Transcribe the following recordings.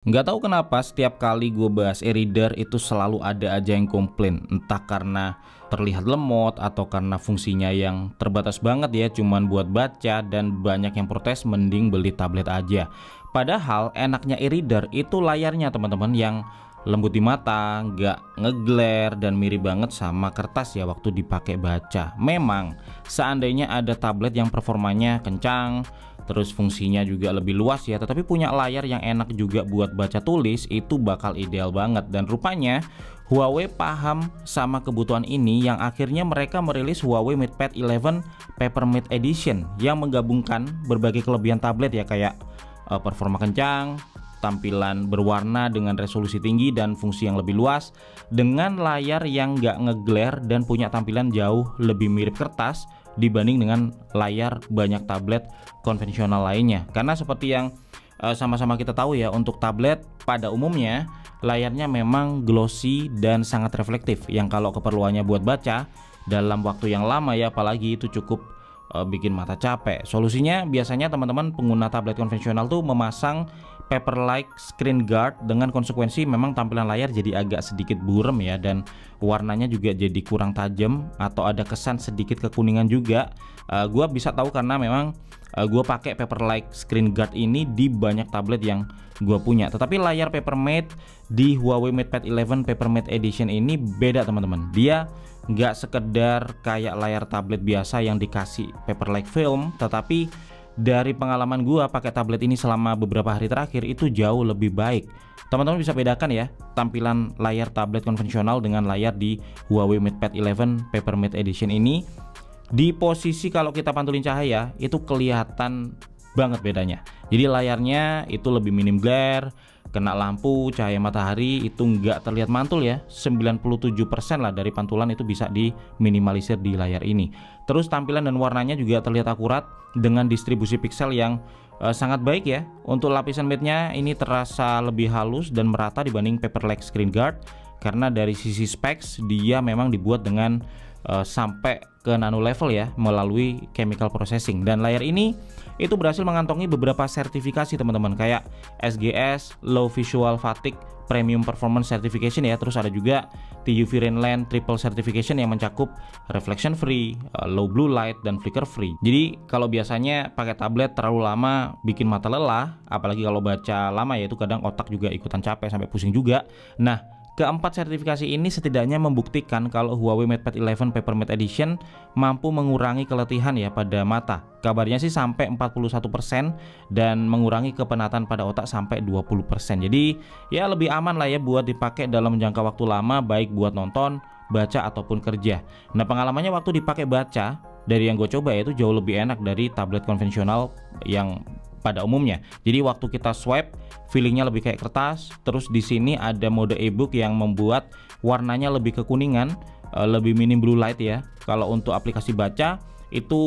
Nggak tahu kenapa setiap kali gue bahas e-reader itu selalu ada aja yang komplain. Entah karena terlihat lemot atau karena fungsinya yang terbatas banget ya, cuman buat baca, dan banyak yang protes mending beli tablet aja. Padahal enaknya e-reader itu layarnya teman-teman yang lembut di mata, nggak ngeglare dan mirip banget sama kertas ya waktu dipakai baca. Memang seandainya ada tablet yang performanya kencang, terus fungsinya juga lebih luas ya, tetapi punya layar yang enak juga buat baca tulis, itu bakal ideal banget. Dan rupanya Huawei paham sama kebutuhan ini, yang akhirnya mereka merilis Huawei MatePad 11 Papermate Edition yang menggabungkan berbagai kelebihan tablet ya, kayak performa kencang, tampilan berwarna dengan resolusi tinggi dan fungsi yang lebih luas, dengan layar yang nggak ngeglare dan punya tampilan jauh lebih mirip kertas dibanding dengan layar banyak tablet konvensional lainnya. Karena seperti yang sama-sama kita tahu ya, untuk tablet pada umumnya layarnya memang glossy dan sangat reflektif, yang kalau keperluannya buat baca dalam waktu yang lama ya, apalagi itu cukup bikin mata capek. Solusinya biasanya teman-teman pengguna tablet konvensional tuh memasang Paper-like screen guard, dengan konsekuensi memang tampilan layar jadi agak sedikit burem ya, dan warnanya juga jadi kurang tajam atau ada kesan sedikit kekuningan juga. Gua bisa tahu karena memang gua pakai Paper-like screen guard ini di banyak tablet yang gua punya. Tetapi layar Papermate di Huawei MatePad 11 Papermate Edition ini beda teman-teman. Dia nggak sekedar kayak layar tablet biasa yang dikasih Paper-like film, tetapi dari pengalaman gua pakai tablet ini selama beberapa hari terakhir itu jauh lebih baik. Teman-teman bisa bedakan ya tampilan layar tablet konvensional dengan layar di Huawei MatePad 11 Papermate Edition ini. Di posisi kalau kita pantulin cahaya itu kelihatan banget bedanya. Jadi layarnya itu lebih minim glare, kena lampu, cahaya matahari itu nggak terlihat mantul ya. 97% lah dari pantulan itu bisa diminimalisir di layar ini. Terus tampilan dan warnanya juga terlihat akurat dengan distribusi pixel yang sangat baik ya. Untuk lapisan matte-nya ini terasa lebih halus dan merata dibanding Paper-like screen guard, karena dari sisi specs dia memang dibuat dengan sampai ke nano level ya, melalui chemical processing. Dan layar ini itu berhasil mengantongi beberapa sertifikasi teman-teman, kayak SGS Low Visual Fatigue Premium Performance Certification ya. Terus ada juga TUV Rainland Triple Certification yang mencakup reflection free, low blue light, dan flicker free. Jadi kalau biasanya pakai tablet terlalu lama bikin mata lelah, apalagi kalau baca lama ya, itu kadang otak juga ikutan capek sampai pusing juga. Nah, keempat sertifikasi ini setidaknya membuktikan kalau Huawei MatePad 11 Papermate Edition mampu mengurangi keletihan ya pada mata. Kabarnya sih sampai 41% dan mengurangi kepenatan pada otak sampai 20%. Jadi ya lebih aman lah ya buat dipakai dalam jangka waktu lama, baik buat nonton, baca, ataupun kerja. Nah, pengalamannya waktu dipakai baca dari yang gue coba ya, itu jauh lebih enak dari tablet konvensional yang pada umumnya. Jadi waktu kita swipe feelingnya lebih kayak kertas. Terus di sini ada mode e-book yang membuat warnanya lebih kekuningan, lebih minim blue light ya. Kalau untuk aplikasi baca itu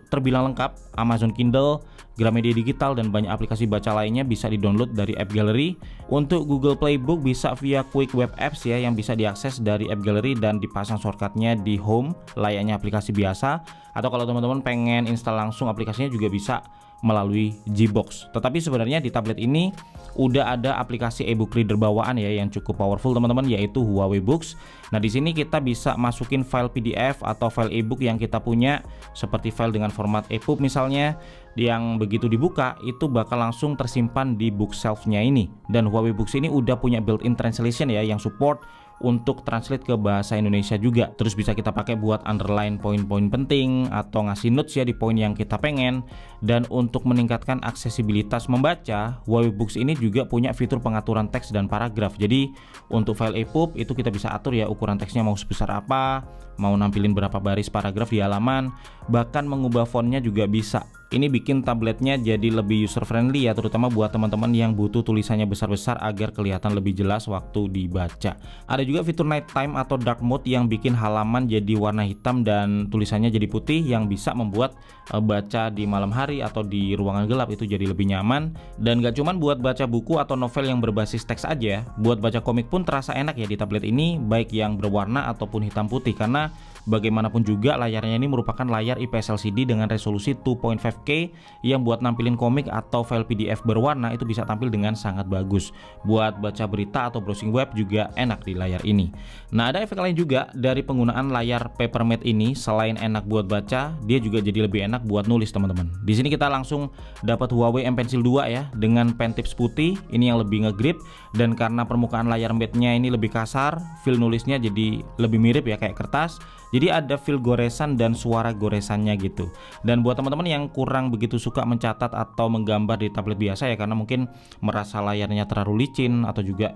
terbilang lengkap. Amazon Kindle, Gramedia Digital, dan banyak aplikasi baca lainnya bisa di-download dari App Gallery. Untuk Google Playbook bisa via Quick Web Apps ya, yang bisa diakses dari App Gallery dan dipasang shortcutnya di home layaknya aplikasi biasa. Atau kalau teman-teman pengen install langsung aplikasinya juga bisa melalui Gbox. Tetapi sebenarnya di tablet ini udah ada aplikasi e-book reader bawaan ya yang cukup powerful teman-teman, yaitu Huawei Books. Nah, di sini kita bisa masukin file PDF atau file e-book yang kita punya, seperti file dengan format EPUB misalnya, yang begitu dibuka itu bakal langsung tersimpan di bookshelf-nya ini. Dan Huawei Books ini udah punya built-in translation ya, yang support untuk translate ke bahasa Indonesia juga. Terus bisa kita pakai buat underline poin-poin penting atau ngasih notes ya di poin yang kita pengen. Dan untuk meningkatkan aksesibilitas membaca, Huawei Books ini juga punya fitur pengaturan teks dan paragraf. Jadi untuk file EPUB itu kita bisa atur ya ukuran teksnya mau sebesar apa, mau nampilin berapa baris paragraf di halaman, bahkan mengubah fontnya juga bisa. Ini bikin tabletnya jadi lebih user friendly ya, terutama buat teman-teman yang butuh tulisannya besar-besar agar kelihatan lebih jelas waktu dibaca. Ada juga fitur night time atau dark mode yang bikin halaman jadi warna hitam dan tulisannya jadi putih, yang bisa membuat baca di malam hari atau di ruangan gelap itu jadi lebih nyaman. Dan gak cuman buat baca buku atau novel yang berbasis teks aja, buat baca komik pun terasa enak ya di tablet ini, baik yang berwarna ataupun hitam putih, karena Bagaimanapun juga layarnya ini merupakan layar IPS LCD dengan resolusi 2.5K yang buat nampilin komik atau file PDF berwarna itu bisa tampil dengan sangat bagus. Buat baca berita atau browsing web juga enak di layar ini. Nah, ada efek lain juga dari penggunaan layar Papermate ini. Selain enak buat baca, dia juga jadi lebih enak buat nulis teman-teman. Di sini kita langsung dapat Huawei M Pencil 2 ya dengan pen tips putih ini yang lebih ngegrip, dan karena permukaan layar matte-nya ini lebih kasar, feel nulisnya jadi lebih mirip ya kayak kertas. Jadi ada feel goresan dan suara goresannya gitu. Dan buat teman-teman yang kurang begitu suka mencatat atau menggambar di tablet biasa ya, karena mungkin merasa layarnya terlalu licin atau juga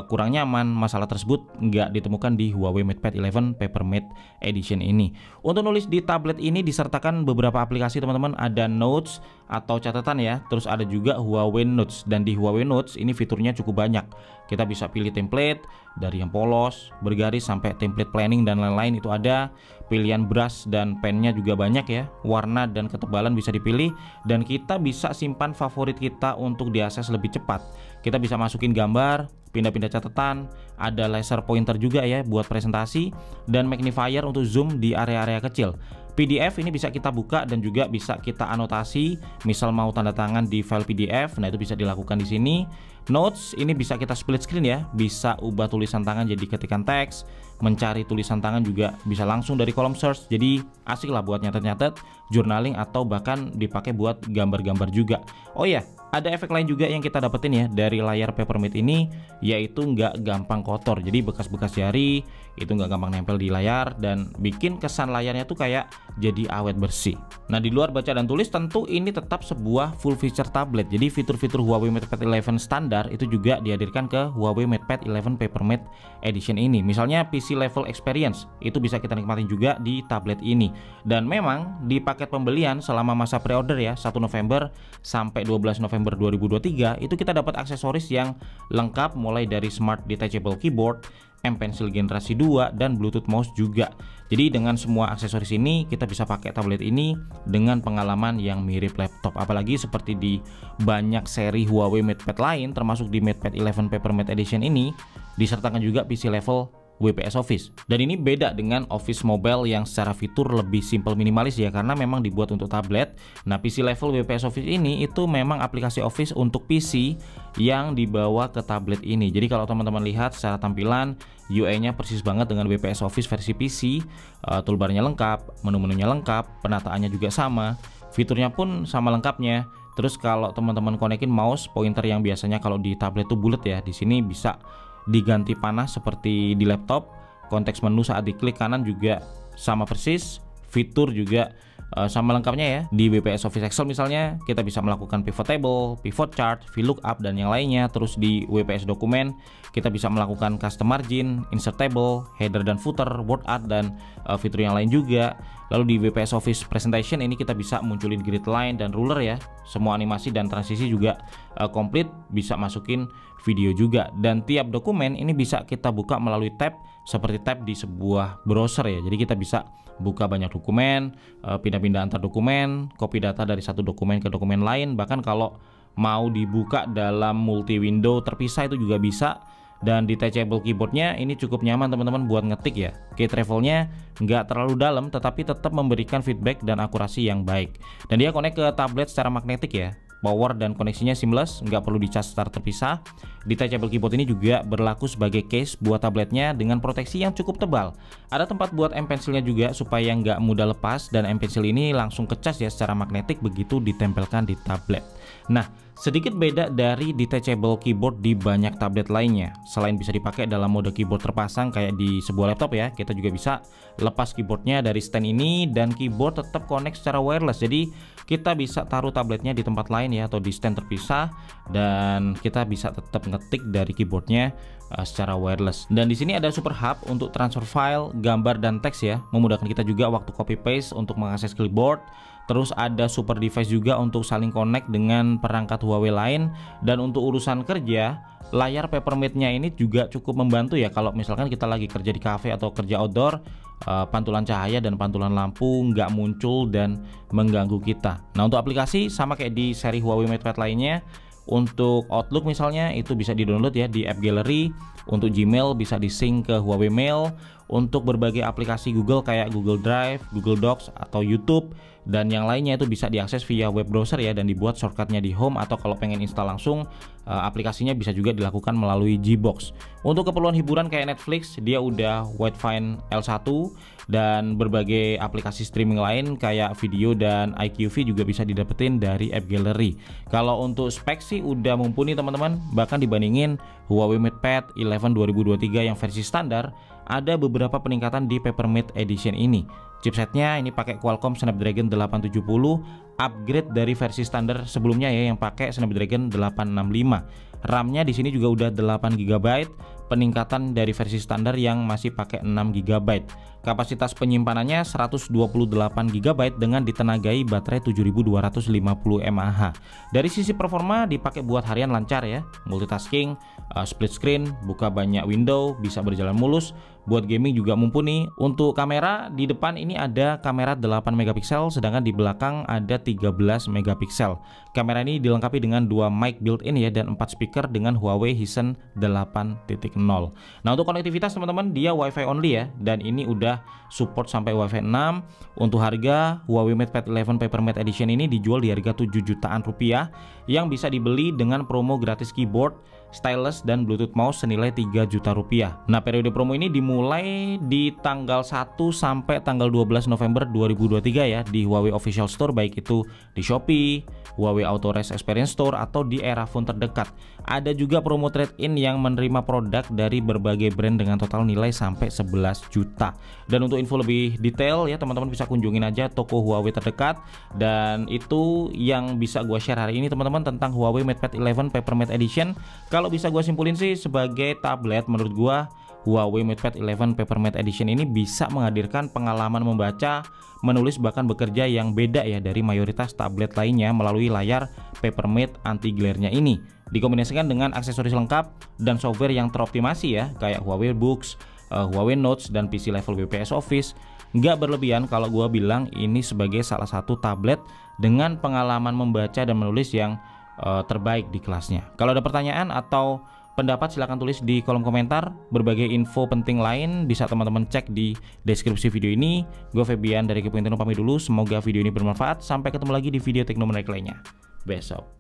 kurang nyaman, masalah tersebut nggak ditemukan di Huawei MatePad 11 Papermate Edition ini. Untuk nulis di tablet ini disertakan beberapa aplikasi teman-teman, ada Notes atau catatan ya, terus ada juga Huawei Notes, dan di Huawei Notes ini fiturnya cukup banyak. Kita bisa pilih template dari yang polos, bergaris sampai template planning dan lain-lain itu ada. Pilihan brush dan pennya juga banyak ya, warna dan ketebalan bisa dipilih, dan kita bisa simpan favorit kita untuk diakses lebih cepat. Kita bisa masukin gambar, pindah-pindah catatan, ada laser pointer juga ya buat presentasi, dan magnifier untuk zoom di area-area kecil. PDF ini bisa kita buka dan juga bisa kita anotasi, misal mau tanda tangan di file PDF, nah itu bisa dilakukan di sini. Notes ini bisa kita split screen ya, bisa ubah tulisan tangan jadi ketikan teks, mencari tulisan tangan juga bisa langsung dari kolom search, jadi asik lah buat nyatet-nyatet, journaling, atau bahkan dipakai buat gambar-gambar juga. Oh ya, ada efek lain juga yang kita dapetin ya dari layar Papermate ini, yaitu nggak gampang kotor. Jadi bekas-bekas jari itu nggak gampang nempel di layar dan bikin kesan layarnya tuh kayak jadi awet bersih. Nah, di luar baca dan tulis tentu ini tetap sebuah full feature tablet. Jadi fitur-fitur Huawei MatePad 11 standar itu juga dihadirkan ke Huawei MatePad 11 Papermate Edition ini. Misalnya PC level experience itu bisa kita nikmatin juga di tablet ini. Dan memang di paket pembelian selama masa pre-order ya, 1 November sampai 12 November 2023 itu kita dapat aksesoris yang lengkap, mulai dari Smart Detachable Keyboard, M Pencil generasi 2, dan Bluetooth mouse juga. Jadi dengan semua aksesoris ini kita bisa pakai tablet ini dengan pengalaman yang mirip laptop. Apalagi seperti di banyak seri Huawei MatePad lain, termasuk di MatePad 11 Papermate Edition ini disertakan juga PC level WPS Office. Dan ini beda dengan Office Mobile yang secara fitur lebih simple minimalis ya, karena memang dibuat untuk tablet. Nah, PC level WPS Office ini itu memang aplikasi Office untuk PC yang dibawa ke tablet ini. Jadi kalau teman-teman lihat secara tampilan, UI-nya persis banget dengan WPS Office versi PC. Toolbarnya lengkap, menu-menunya lengkap, penataannya juga sama, fiturnya pun sama lengkapnya. Terus kalau teman-teman konekin mouse pointer yang biasanya kalau di tablet tuh bulat ya, di sini bisa diganti panah seperti di laptop. Konteks menu saat diklik kanan juga sama persis, fitur juga sama lengkapnya ya. Di WPS Office Excel misalnya kita bisa melakukan pivot table, pivot chart, VLOOKUP, dan yang lainnya. Terus di WPS dokumen kita bisa melakukan custom margin, insert table, header dan footer, word art, dan fitur yang lain juga. Lalu di WPS Office Presentation ini kita bisa munculin grid line dan ruler ya. Semua animasi dan transisi juga komplit, bisa masukin video juga. Dan tiap dokumen ini bisa kita buka melalui tab seperti tab di sebuah browser ya. Jadi kita bisa buka banyak dokumen, pindah-pindah antar dokumen, copy data dari satu dokumen ke dokumen lain. Bahkan kalau mau dibuka dalam multi window terpisah itu juga bisa. Dan detachable keyboardnya ini cukup nyaman teman-teman buat ngetik ya. Key travelnya nggak terlalu dalam, tetapi tetap memberikan feedback dan akurasi yang baik. Dan dia connect ke tablet secara magnetik ya. Power dan koneksinya seamless, nggak perlu dicas secara terpisah. Detachable keyboard ini juga berlaku sebagai case buat tabletnya dengan proteksi yang cukup tebal. Ada tempat buat M Pencilnya juga supaya nggak mudah lepas, dan M Pencil ini langsung kecas ya secara magnetik begitu ditempelkan di tablet. Nah, sedikit beda dari detachable keyboard di banyak tablet lainnya. Selain bisa dipakai dalam mode keyboard terpasang kayak di sebuah laptop ya, kita juga bisa lepas keyboardnya dari stand ini, dan keyboard tetap connect secara wireless. Jadi kita bisa taruh tabletnya di tempat lain ya, atau di stand terpisah, dan kita bisa tetap ngetik dari keyboardnya secara wireless. Dan di sini ada Super Hub untuk transfer file, gambar, dan teks ya, memudahkan kita juga waktu copy paste untuk mengakses keyboard. Terus ada Super Device juga untuk saling connect dengan perangkat Huawei lain. Dan untuk urusan kerja, layar Papermate-nya ini juga cukup membantu ya. Kalau misalkan kita lagi kerja di cafe atau kerja outdoor, pantulan cahaya dan pantulan lampu nggak muncul dan mengganggu kita. Nah, untuk aplikasi sama kayak di seri Huawei MatePad lainnya. Untuk Outlook misalnya itu bisa di-download ya di App Gallery. Untuk Gmail bisa di-sync ke Huawei Mail. untuk berbagai aplikasi Google kayak Google Drive, Google Docs, atau YouTube, dan yang lainnya itu bisa diakses via web browser ya, dan dibuat shortcutnya di home, atau kalau pengen install langsung aplikasinya bisa juga dilakukan melalui Gbox. Untuk keperluan hiburan kayak Netflix, dia udah Widevine L1, dan berbagai aplikasi streaming lain kayak video dan iQVIE juga bisa didapetin dari App Gallery. Kalau untuk spek sih udah mumpuni teman-teman, bahkan dibandingin Huawei MatePad 11 2023 yang versi standar, ada beberapa peningkatan di Papermate Edition ini. Chipsetnya ini pakai Qualcomm Snapdragon 870, upgrade dari versi standar sebelumnya ya yang pakai Snapdragon 865. RAM-nya di sini juga udah 8 GB, peningkatan dari versi standar yang masih pakai 6 GB. Kapasitas penyimpanannya 128 GB dengan ditenagai baterai 7250 mAh. Dari sisi performa dipakai buat harian lancar ya, multitasking, split screen, buka banyak window, bisa berjalan mulus. Buat gaming juga mumpuni. Untuk kamera, di depan ini ada kamera 8 megapiksel, sedangkan di belakang ada 13 megapiksel. Kamera ini dilengkapi dengan 2 mic built-in ya, dan 4 speaker dengan Huawei Hisense 8.0. Nah, untuk konektivitas teman-teman, dia Wi-Fi only ya, dan ini udah support sampai Wi-Fi 6. Untuk harga, Huawei MatePad 11 Papermate Edition ini dijual di harga 7 jutaan rupiah, yang bisa dibeli dengan promo gratis keyboard, stylus, dan Bluetooth mouse senilai 3 juta rupiah. Nah, periode promo ini dimulai di tanggal 1 sampai tanggal 12 November 2023 ya, di Huawei Official Store, baik itu di Shopee, Huawei Autorest Experience Store, atau di Erafone terdekat. Ada juga promo trade-in yang menerima produk dari berbagai brand dengan total nilai sampai 11 juta. Dan untuk info lebih detail ya, teman-teman bisa kunjungin aja toko Huawei terdekat. Dan itu yang bisa gua share hari ini teman-teman tentang Huawei MatePad 11 Papermate Edition. Kalau bisa gue simpulin sih, sebagai tablet menurut gue Huawei MatePad 11 Papermate Edition ini bisa menghadirkan pengalaman membaca, menulis, bahkan bekerja yang beda ya dari mayoritas tablet lainnya melalui layar Papermate anti glare-nya ini. Dikombinasikan dengan aksesoris lengkap dan software yang teroptimasi ya, kayak Huawei Books, Huawei Notes, dan PC level WPS Office. Nggak berlebihan kalau gue bilang ini sebagai salah satu tablet dengan pengalaman membaca dan menulis yang terbaik di kelasnya. Kalau ada pertanyaan atau pendapat silahkan tulis di kolom komentar. Berbagai info penting lain bisa teman-teman cek di deskripsi video ini. Gue Febian dari Kepo Internal pamit dulu. Semoga video ini bermanfaat. Sampai ketemu lagi di video tekno menarik lainnya besok.